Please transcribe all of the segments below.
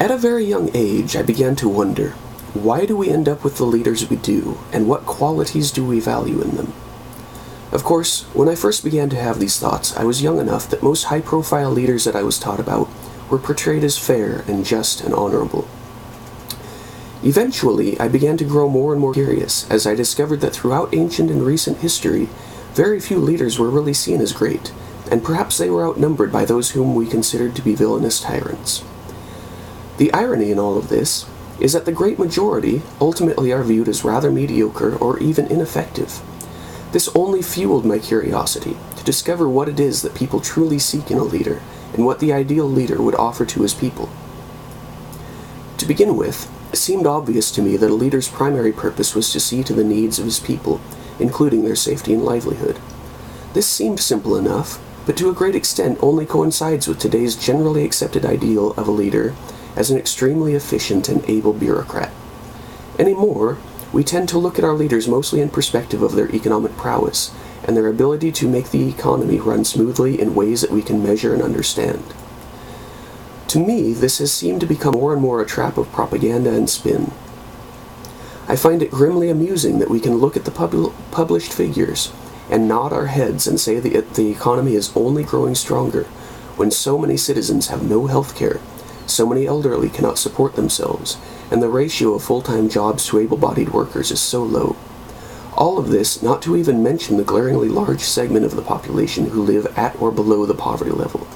At a very young age, I began to wonder, why do we end up with the leaders we do, and what qualities do we value in them? Of course, when I first began to have these thoughts, I was young enough that most high-profile leaders that I was taught about were portrayed as fair and just and honorable. Eventually, I began to grow more and more curious as I discovered that throughout ancient and recent history, very few leaders were really seen as great, and perhaps they were outnumbered by those whom we considered to be villainous tyrants. The irony in all of this is that the great majority ultimately are viewed as rather mediocre or even ineffective. This only fueled my curiosity to discover what it is that people truly seek in a leader and what the ideal leader would offer to his people. To begin with, it seemed obvious to me that a leader's primary purpose was to see to the needs of his people, including their safety and livelihood. This seemed simple enough, but to a great extent only coincides with today's generally accepted ideal of a leader as an extremely efficient and able bureaucrat. Anymore, we tend to look at our leaders mostly in perspective of their economic prowess and their ability to make the economy run smoothly in ways that we can measure and understand. To me, this has seemed to become more and more a trap of propaganda and spin. I find it grimly amusing that we can look at the published figures and nod our heads and say that the economy is only growing stronger when so many citizens have no health care, so many elderly cannot support themselves, and the ratio of full-time jobs to able-bodied workers is so low. All of this not to even mention the glaringly large segment of the population who live at or below the poverty level.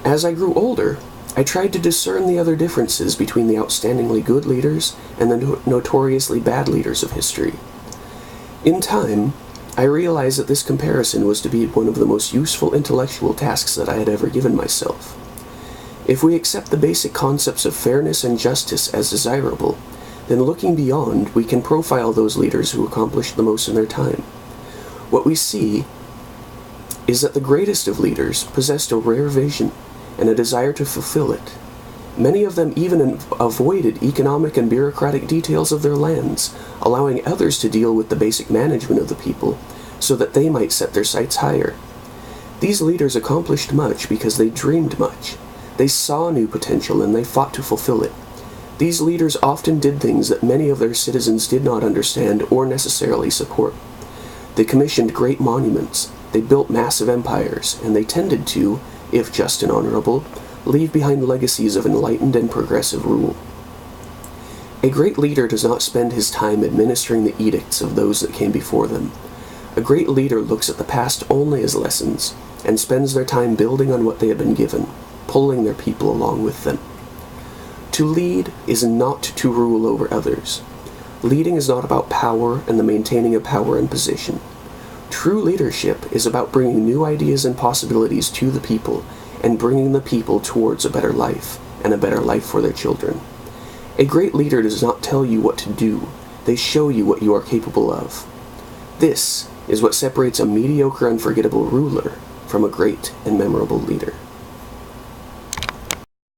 As I grew older, I tried to discern the other differences between the outstandingly good leaders and the notoriously bad leaders of history. In time, I realized that this comparison was to be one of the most useful intellectual tasks that I had ever given myself. If we accept the basic concepts of fairness and justice as desirable, then looking beyond, we can profile those leaders who accomplished the most in their time. What we see is that the greatest of leaders possessed a rare vision and a desire to fulfill it. Many of them even avoided economic and bureaucratic details of their lands, allowing others to deal with the basic management of the people so that they might set their sights higher. These leaders accomplished much because they dreamed much. They saw new potential and they fought to fulfill it. These leaders often did things that many of their citizens did not understand or necessarily support. They commissioned great monuments, they built massive empires, and they tended to, if just and honorable, leave behind legacies of enlightened and progressive rule. A great leader does not spend his time administering the edicts of those that came before them. A great leader looks at the past only as lessons, and spends their time building on what they have been given, pulling their people along with them. To lead is not to rule over others. Leading is not about power and the maintaining of power and position. True leadership is about bringing new ideas and possibilities to the people and bringing the people towards a better life and a better life for their children. A great leader does not tell you what to do, they show you what you are capable of. This is what separates a mediocre, unforgettable ruler from a great and memorable leader.